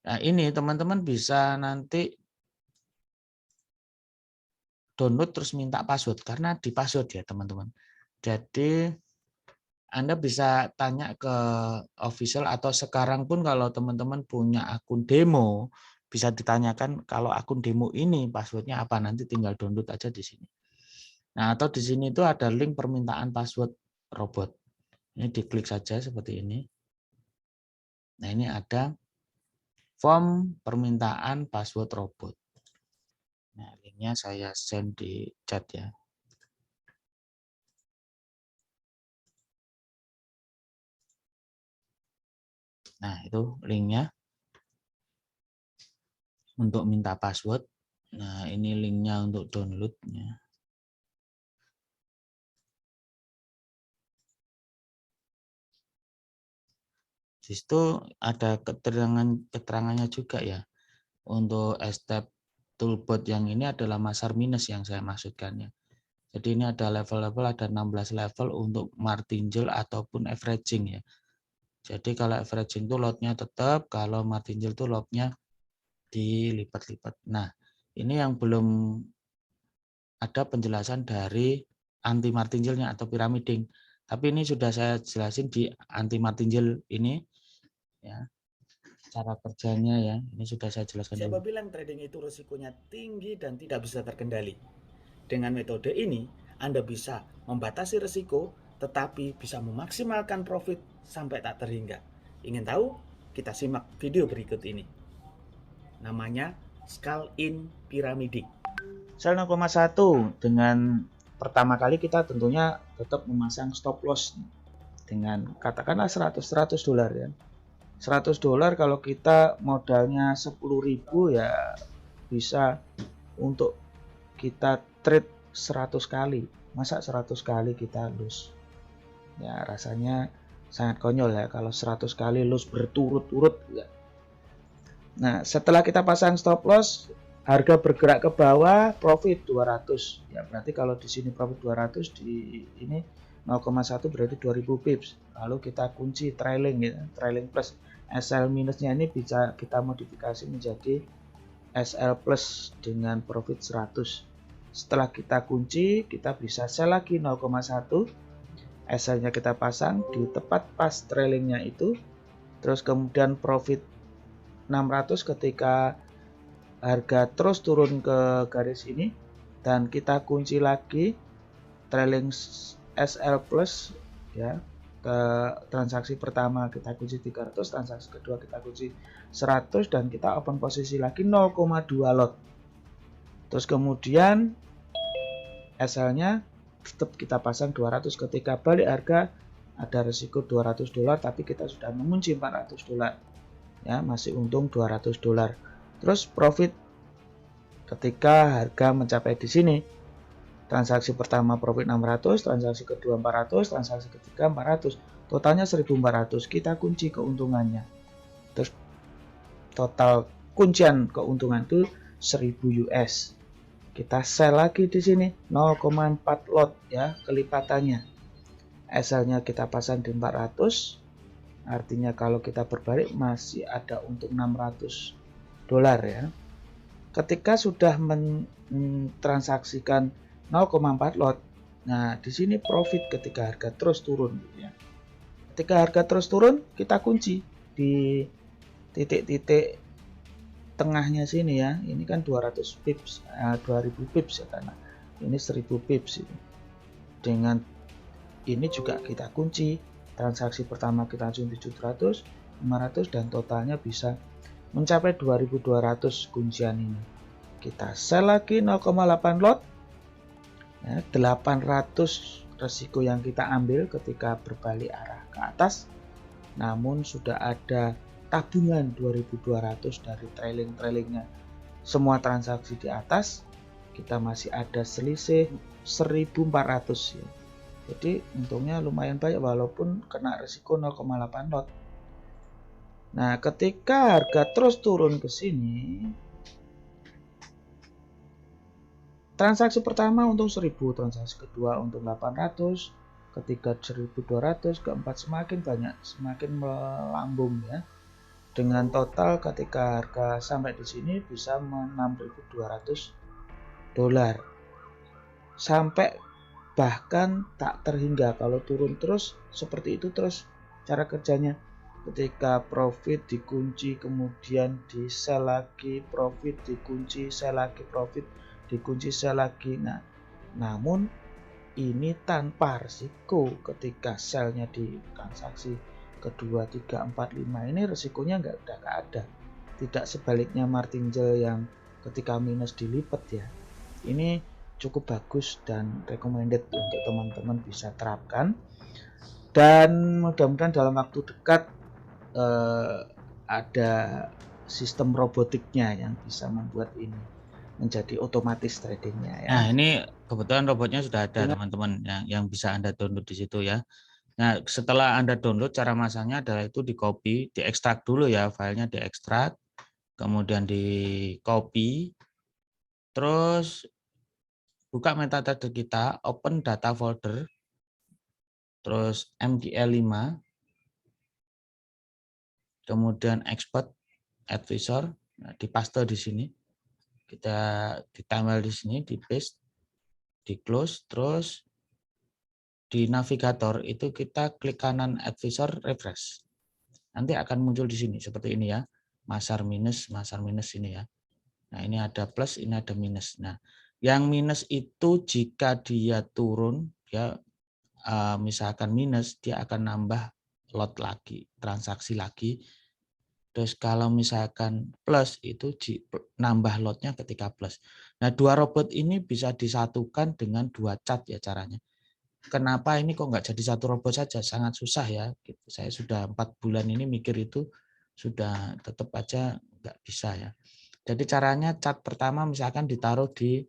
Nah, ini teman-teman bisa nanti download terus minta password karena di password ya, teman-teman. Jadi Anda bisa tanya ke official atau sekarang pun kalau teman-teman punya akun demo bisa ditanyakan kalau akun demo ini passwordnya apa, nanti tinggal download aja di sini. Nah, atau di sini itu ada link permintaan password robot. Ini diklik saja seperti ini. Nah, ini ada form permintaan password robot. Nah, linknya saya send di chat ya. Nah, itu linknya untuk minta password. Nah, ini linknya untuk downloadnya. Di situ ada keterangannya juga ya. Untuk step toolbot yang ini adalah masar minus yang saya maksudkannya. Jadi ini ada level-level, ada 16 level untuk martingale ataupun averaging ya. Jadi kalau averaging itu lotnya tetap, kalau martingale itu lotnya dilipat-lipat. Nah, ini yang belum ada penjelasan dari anti martingale-nya atau pyramiding. Tapi ini sudah saya jelasin di anti martingale ini ya. Cara kerjanya ya, ini sudah saya jelaskan Siapa dulu. bilang trading itu risikonya tinggi dan tidak bisa terkendali? Dengan metode ini, Anda bisa membatasi risiko tetapi bisa memaksimalkan profit sampai tak terhingga. Ingin tahu? Kita simak video berikut ini. Namanya Scale in Pyramiding. Sel 0,1 dengan pertama kali kita tentunya tetap memasang stop loss dengan katakanlah 100 dolar ya. 100 dolar kalau kita modalnya 10.000 ya bisa untuk kita trade 100 kali. Masa 100 kali kita lose? Ya rasanya sangat konyol ya kalau 100 kali lose berturut-turut ya. Nah, setelah kita pasang stop loss, harga bergerak ke bawah, profit 200. Ya, berarti kalau di sini profit 200, di ini 0,1 berarti 2000 pips. Lalu kita kunci trailing ya, trailing plus. SL minusnya ini bisa kita modifikasi menjadi SL plus dengan profit 100. Setelah kita kunci, kita bisa sell lagi 0,1. SL-nya kita pasang di tepat pas trailingnya itu. Terus kemudian profit 600 ketika harga terus turun ke garis ini dan kita kunci lagi trailing SL plus ya. Ke transaksi pertama kita kunci 300, transaksi kedua kita kunci 100 dan kita open posisi lagi 0,2 lot. Terus kemudian SL-nya tetap kita pasang 200 ketika balik harga ada risiko 200 dolar tapi kita sudah mengunci 400 dolar. Ya, masih untung 200 dolar. Terus profit ketika harga mencapai di sini. Transaksi pertama profit 600, transaksi kedua 400, transaksi ketiga 400. Totalnya 1400. Kita kunci keuntungannya. Terus total kuncian keuntungan itu 1000 US. Kita sell lagi di sini 0,4 lot ya kelipatannya. SL-nya kita pasang di 400. Artinya kalau kita berbalik masih ada untung 600 dolar ya. Ketika sudah mentransaksikan 0,4 lot, nah di sini profit ketika harga terus turun ya. Ketika harga terus turun, kita kunci di titik-titik tengahnya sini ya. Ini kan 200 pips, 2000 pips ya karena ini 1000 pips ini. Dengan ini juga kita kunci. Transaksi pertama kita kunci 700, 500 dan totalnya bisa mencapai 2200 kuncian ini. Kita sell lagi 0,8 lot. Ya, 800 resiko yang kita ambil ketika berbalik arah ke atas. namun sudah ada tabungan 2.200 dari trailingnya semua transaksi di atas, kita masih ada selisih 1.400 ya. Jadi untungnya lumayan banyak walaupun kena risiko 0,8 lot. Nah, ketika harga terus turun ke sini, transaksi pertama untung 1.000, transaksi kedua untung 800, ketiga 1.200, keempat semakin banyak, semakin melambung ya. Dengan total ketika harga sampai di sini bisa 6.200 dolar. Sampai bahkan tak terhingga kalau turun terus seperti itu terus cara kerjanya. Ketika profit dikunci, kemudian di sell lagi, profit dikunci, sell lagi, profit dikunci, sell lagi. Nah, namun ini tanpa risiko. Ketika sellnya di transaksi kedua, 3, 4, 5 ini risikonya nggak ada. Tidak sebaliknya martingale yang ketika minus dilipat ya. Ini cukup bagus dan recommended untuk teman-teman bisa terapkan, dan mudah-mudahan dalam waktu dekat ada sistem robotiknya yang bisa membuat ini menjadi otomatis tradingnya ya. Nah, ini kebetulan robotnya sudah ada teman-teman yang bisa Anda download di situ ya. Nah, setelah Anda download, cara masangnya adalah itu di copy, diekstrak dulu ya, filenya diekstrak, kemudian di copy, terus buka metadata kita, open data folder, terus MDL5, kemudian export advisor, nah, dipaste di sini, kita ditempel di sini, di paste, di close, terus di navigator itu kita klik kanan advisor refresh. Nanti akan muncul di sini seperti ini ya, masar minus ini ya. Nah, ini ada plus, ini ada minus. Nah, yang minus itu jika dia turun, dia misalkan minus, dia akan nambah lot lagi, transaksi lagi. Terus kalau misalkan plus itu nambah lotnya ketika plus. Nah, dua robot ini bisa disatukan dengan dua cat ya caranya. Kenapa ini kok nggak jadi satu robot saja? Sangat susah ya. Gitu. Saya sudah 4 bulan ini mikir itu sudah tetap aja nggak bisa ya. Jadi caranya cat pertama misalkan ditaruh di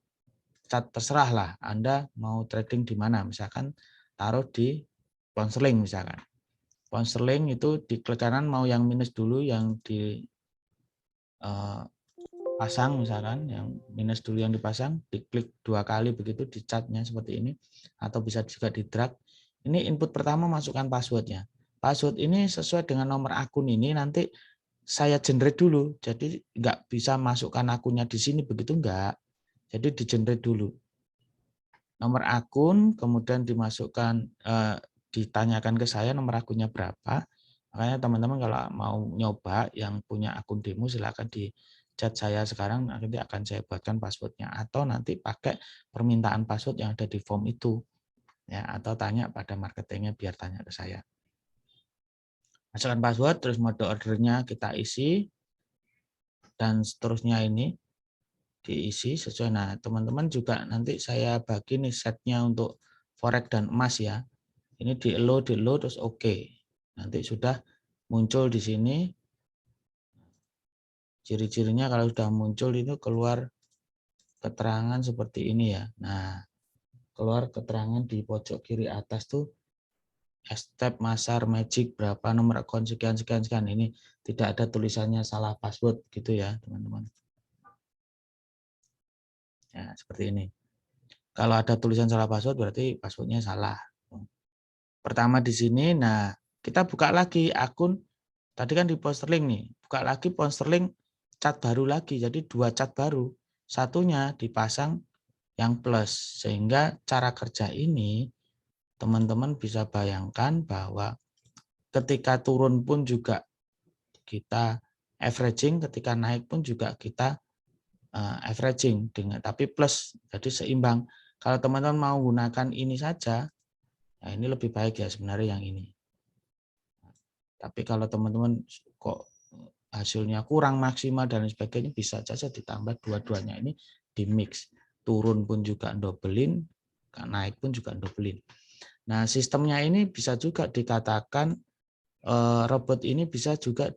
cat terserah lah. Anda mau trading di mana? Misalkan taruh di pound sterling misalkan. Pound sterling itu di klik kanan mau yang minus dulu, yang di pasang misalkan, yang minus dulu yang dipasang, diklik 2 kali begitu di catnya seperti ini, atau bisa juga di drag. Ini input pertama masukkan passwordnya. Password ini sesuai dengan nomor akun ini nanti saya generate dulu, jadi nggak bisa masukkan akunnya di sini begitu enggak. Jadi di generate dulu. Nomor akun, kemudian dimasukkan, ditanyakan ke saya nomor akunnya berapa. Makanya teman-teman kalau mau nyoba yang punya akun demo silakan di chat saya sekarang, nanti akan saya buatkan passwordnya, atau nanti pakai permintaan password yang ada di form itu ya, atau tanya pada marketingnya biar tanya ke saya. Masukkan password, terus mode ordernya kita isi dan seterusnya ini diisi sesuai. Nah, teman-teman juga nanti saya bagi nih setnya untuk forex dan emas ya. Ini di load terus oke. Nanti sudah muncul di sini. Ciri-cirinya kalau sudah muncul itu keluar keterangan seperti ini ya. Nah, keluar keterangan di pojok kiri atas tuh step, masar, magic, berapa nomor akun sekian. Ini tidak ada tulisannya salah password gitu ya, teman-teman. Ya, seperti ini. Kalau ada tulisan salah password berarti passwordnya salah. Pertama di sini, nah kita buka lagi akun, tadi kan di pound sterling nih, buka lagi pound sterling cat baru lagi, jadi 2 cat baru. Satunya dipasang yang plus, sehingga cara kerja ini teman-teman bisa bayangkan bahwa ketika turun pun juga kita averaging, ketika naik pun juga kita averaging, tapi plus, jadi seimbang. Kalau teman-teman mau gunakan ini saja, nah ini lebih baik ya sebenarnya yang ini. Tapi kalau teman-teman kok hasilnya kurang maksimal dan sebagainya, bisa saja ditambah dua-duanya ini di mix. Turun pun juga dobelin, naik pun juga dobelin. Nah, sistemnya ini bisa juga dikatakan robot ini bisa juga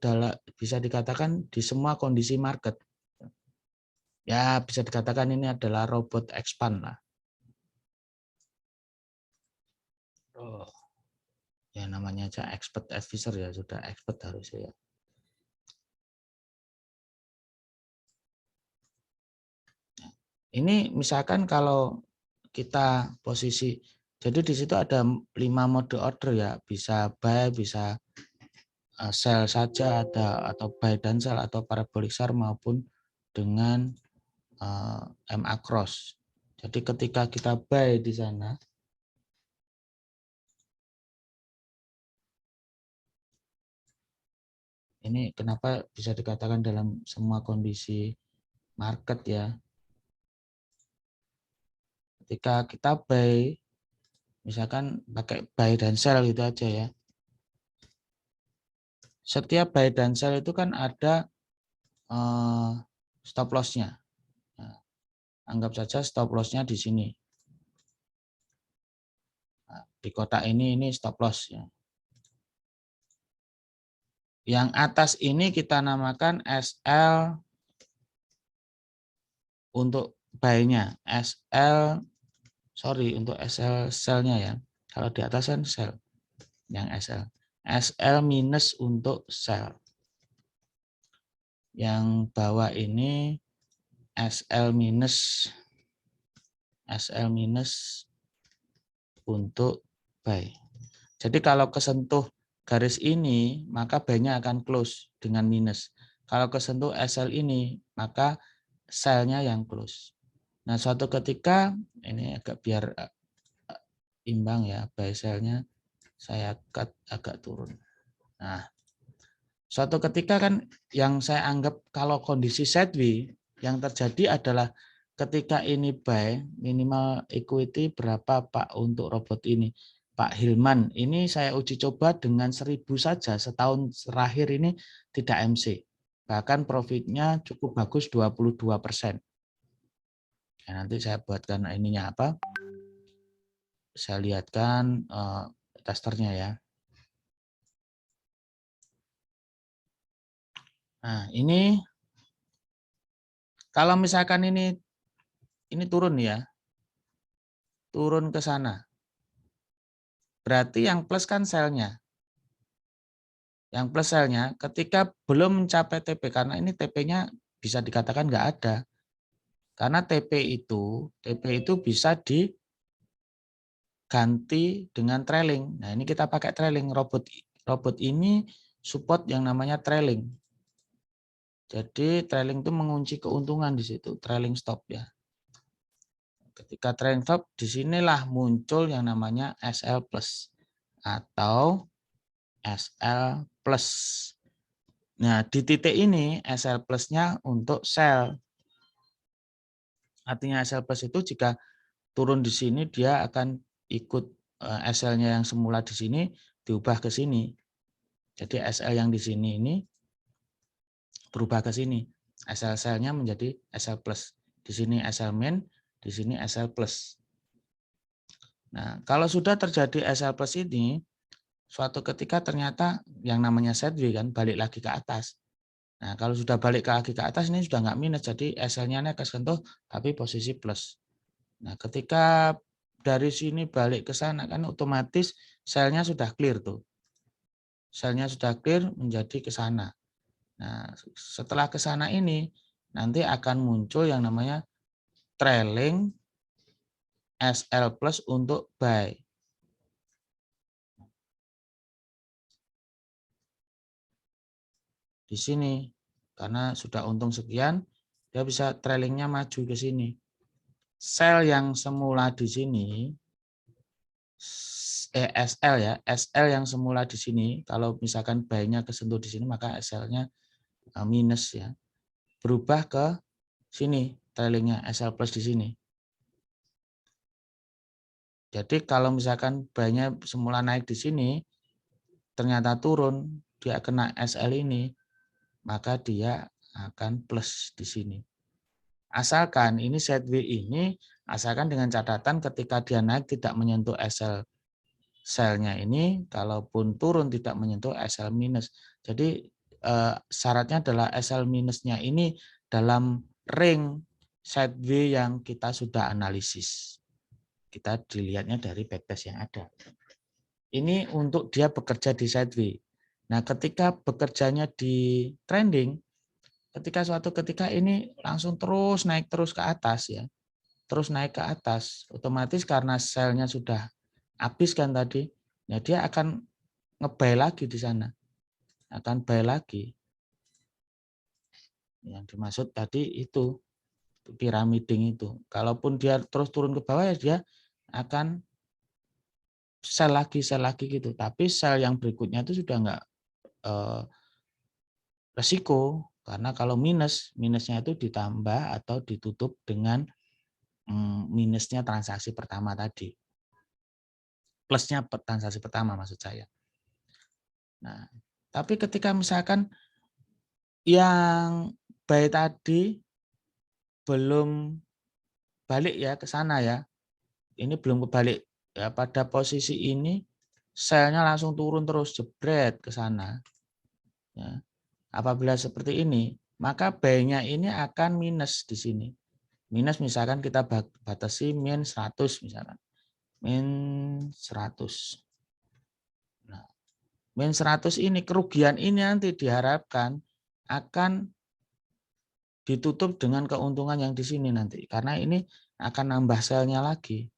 bisa dikatakan di semua kondisi market. Ya, bisa dikatakan ini adalah robot expand lah. Oh, ya namanya aja expert advisor ya, sudah expert harusnya ya. Ini misalkan kalau kita posisi, jadi di situ ada 5 mode order ya, bisa buy, bisa sell saja, atau buy dan sell, atau parabolic SAR maupun dengan MA cross. Jadi ketika kita buy di sana, ini kenapa bisa dikatakan dalam semua kondisi market ya. Ketika kita buy, misalkan pakai buy dan sell gitu aja ya. Setiap buy dan sell itu kan ada stop loss-nya. Nah, anggap saja stop loss-nya di sini. Nah, di kotak ini stop loss ya. Yang atas ini kita namakan SL untuk buy-nya, untuk SL sell-nya ya. Kalau di atas kan sell, yang SL. SL minus untuk sell. Yang bawah ini SL minus untuk buy. Jadi kalau kesentuh garis ini, maka buy-nya akan close dengan minus. Kalau kesentuh SL ini, maka sell-nya yang close. Nah, suatu ketika, ini agak biar imbang ya, buy sell-nya saya cut agak turun. Nah, suatu ketika kan yang saya anggap kalau kondisi sideways, yang terjadi adalah ketika ini buy, minimal equity berapa Pak untuk robot ini? Pak Hilman, ini saya uji coba dengan 1.000 saja, setahun terakhir ini tidak MC. Bahkan profitnya cukup bagus 22%. Ya, nanti saya buatkan ininya apa? Saya lihatkan testernya ya. Nah, ini kalau misalkan ini turun ya. Turun ke sana. Berarti yang plus kan selnya. Yang plus selnya ketika belum mencapai TP, karena ini TP-nya bisa dikatakan nggak ada. Karena TP itu bisa diganti dengan trailing. Nah, ini kita pakai trailing. Robot ini support yang namanya trailing. Jadi trailing itu mengunci keuntungan di situ, trailing stop ya. Ketika trailing stop, disinilah muncul yang namanya SL plus atau SL plus. Nah, di titik ini SL plus-nya untuk sell. Artinya SL plus itu jika turun di sini dia akan ikut SL-nya yang semula di sini diubah ke sini. Jadi SL yang di sini ini berubah ke sini. SL sell-nya menjadi SL plus. Di sini SL min, di sini SL plus. Nah, kalau sudah terjadi SL plus ini, suatu ketika ternyata yang namanya sideways kan balik lagi ke atas. Nah, kalau sudah balik lagi ke atas ini sudah nggak minus, jadi SL-nya kesentuh tapi posisi plus. Nah, ketika dari sini balik ke sana kan otomatis selnya sudah clear tuh. Selnya sudah clear menjadi ke sana. Nah, setelah ke sana ini nanti akan muncul yang namanya trailing SL plus untuk buy. Di sini karena sudah untung sekian, dia bisa trailingnya maju ke sini. Sel yang semula di sini SL ya, SL yang semula di sini, kalau misalkan buy-nya kesentuh di sini, maka SL-nya minus ya. Berubah ke sini, trailingnya SL plus di sini. Jadi kalau misalkan buy-nya semula naik di sini, ternyata turun, dia kena SL ini, maka dia akan plus di sini. Asalkan ini sideways ini, asalkan dengan catatan ketika dia naik tidak menyentuh SL selnya ini kalaupun turun tidak menyentuh SL minus. Jadi syaratnya adalah SL minusnya ini dalam ring sideways yang kita sudah analisis. Kita dilihatnya dari backtest yang ada. Ini untuk dia bekerja di sideways. Nah, ketika bekerjanya di trending, ketika ini langsung terus naik terus ke atas ya. Terus naik ke atas, otomatis karena selnya sudah habis kan tadi, ya dia akan nge-buy lagi di sana. Akan buy lagi. Yang dimaksud tadi itu piramiding itu. Kalaupun dia terus turun ke bawah ya dia akan sell lagi gitu. Tapi sell yang berikutnya itu sudah enggak resiko, karena kalau minusnya itu ditambah atau ditutup dengan minusnya transaksi pertama tadi. Plusnya transaksi pertama maksud saya. Nah, tapi ketika misalkan yang buy tadi belum balik ya ke sana ya, ini belum kebalik ya, pada posisi ini sell-nya langsung turun terus jebret ke sana. Ya. Apabila seperti ini, maka buy-nya ini akan minus di sini. Minus misalkan kita batasi min 100 misalkan. Min 100. Nah, min 100 ini kerugian ini nanti diharapkan akan ditutup dengan keuntungan yang di sini nanti. Karena ini akan nambah sell-nya lagi.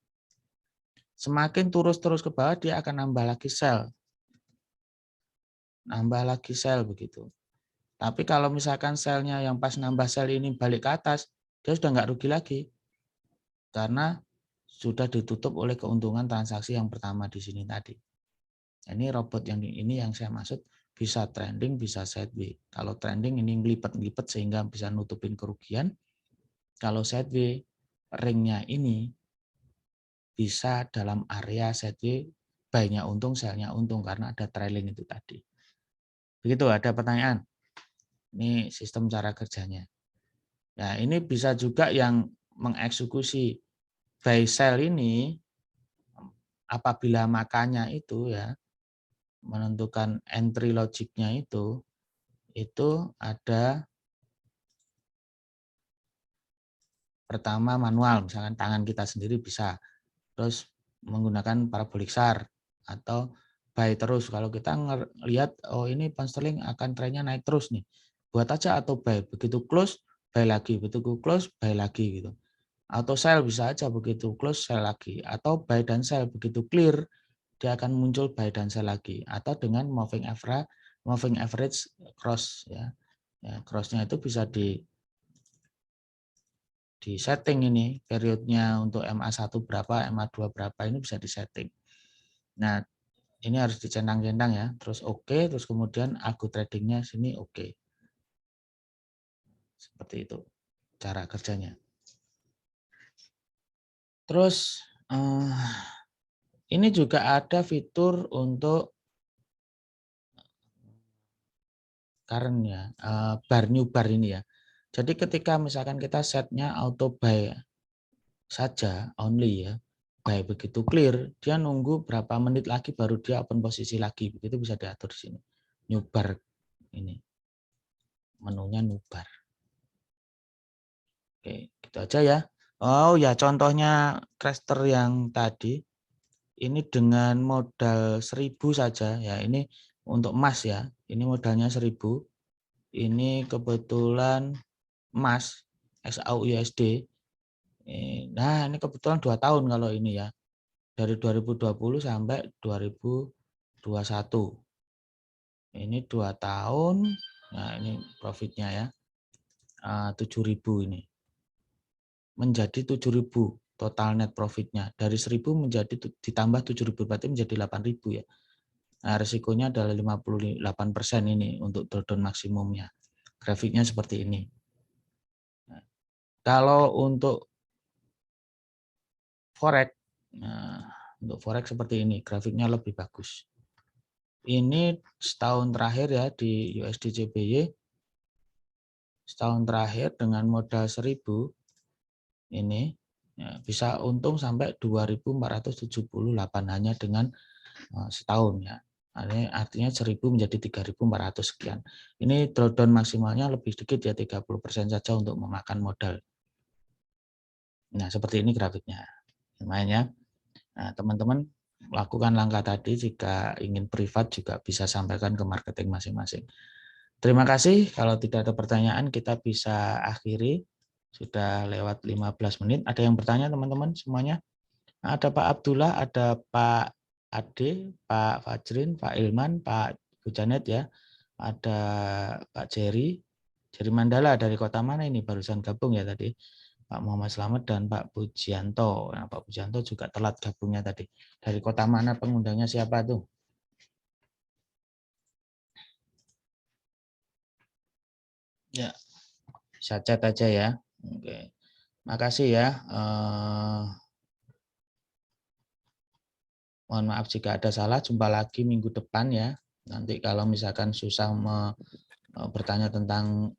Semakin terus ke bawah dia akan nambah lagi sell. Nambah lagi sell begitu. Tapi kalau misalkan sell-nya yang pas nambah sell ini balik ke atas, dia sudah nggak rugi lagi. Karena sudah ditutup oleh keuntungan transaksi yang pertama di sini tadi. Ini robot yang ini yang saya maksud bisa trending, bisa sideways. Kalau trending ini ngelipet-ngelipet sehingga bisa nutupin kerugian. Kalau sideways, ringnya ini bisa dalam area sideways, buy-nya untung, sell-nya untung karena ada trailing itu tadi. Begitu, ada pertanyaan? Ini sistem cara kerjanya. Nah, ini bisa juga yang mengeksekusi buy sell ini apabila makanya itu ya menentukan entry logiknya itu ada pertama manual, misalkan tangan kita sendiri bisa, terus menggunakan parabolic SAR atau buy terus. Kalau kita lihat oh ini pound sterling akan trennya naik terus nih, buat aja atau buy, begitu close buy lagi, begitu close buy lagi gitu. Atau sell bisa aja begitu close sell lagi, atau buy dan sell begitu clear dia akan muncul buy dan sell lagi, atau dengan moving average cross ya. Ya, cross-nya itu bisa di setting ini periodnya untuk MA1 berapa, MA2 berapa ini bisa di setting. Nah, ini harus dicentang-centang ya. Terus oke, terus kemudian algo tradingnya sini oke. Seperti itu cara kerjanya. Terus ini juga ada fitur untuk current ya, new bar ini ya. Jadi ketika misalkan kita setnya auto buy saja, only ya, buy begitu clear, dia nunggu berapa menit lagi baru dia open posisi lagi, begitu bisa diatur di sini. New bar ini, menunya new bar. Oke, gitu aja ya. Oh ya, contohnya cluster yang tadi, ini dengan modal 1.000 saja ya, ini untuk emas ya, ini modalnya 1.000. Ini kebetulan emas XAUUSD. Nah, ini kebetulan 2 tahun kalau ini ya. Dari 2020 sampai 2021. Ini 2 tahun. Nah, ini profitnya ya. 7.000 ini. Menjadi 7.000 total net profitnya. Dari 1.000 menjadi ditambah 7.000 berarti menjadi 8.000 ya. Nah, risikonya adalah 58% ini untuk drawdown maksimumnya. Grafiknya seperti ini. Nah, kalau untuk forex, nah, untuk forex seperti ini, grafiknya lebih bagus. Ini setahun terakhir ya di USD JPY, setahun terakhir dengan modal 1.000 ini ya, bisa untung sampai 2.478 hanya dengan setahun ya. Artinya 1.000 menjadi 3.400 sekian. Ini drawdown maksimalnya lebih sedikit ya, 30% saja untuk memakan modal. Nah, seperti ini grafiknya. Lumayan ya. Nah, teman-teman lakukan langkah tadi, jika ingin privat juga bisa sampaikan ke marketing masing-masing. Terima kasih. Kalau tidak ada pertanyaan, kita bisa akhiri. Sudah lewat 15 menit. Ada yang bertanya teman-teman semuanya? Ada Pak Abdullah, ada Pak Ade, Pak Fajrin, Pak Ilman, Pak Bu Janet ya. Ada Pak Jerry Mandala dari kota mana ini? Barusan gabung ya tadi. Pak Muhammad Slamet dan Pak Pujianto. Nah, Pak Pujianto juga telat gabungnya tadi. Dari kota mana pengundangnya, siapa tuh? Ya, bisa chat aja ya. Oke. Makasih ya. Mohon maaf jika ada salah. Jumpa lagi minggu depan ya. Nanti kalau misalkan susah bertanya tentang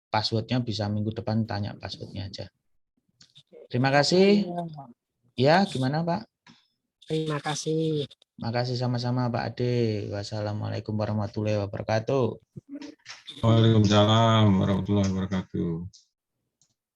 passwordnya, bisa minggu depan tanya passwordnya aja. Terima kasih. Ya, gimana Pak? Terima kasih. Makasih sama-sama Pak Ade. Wassalamualaikum warahmatullahi wabarakatuh. Waalaikumsalam warahmatullahi wabarakatuh.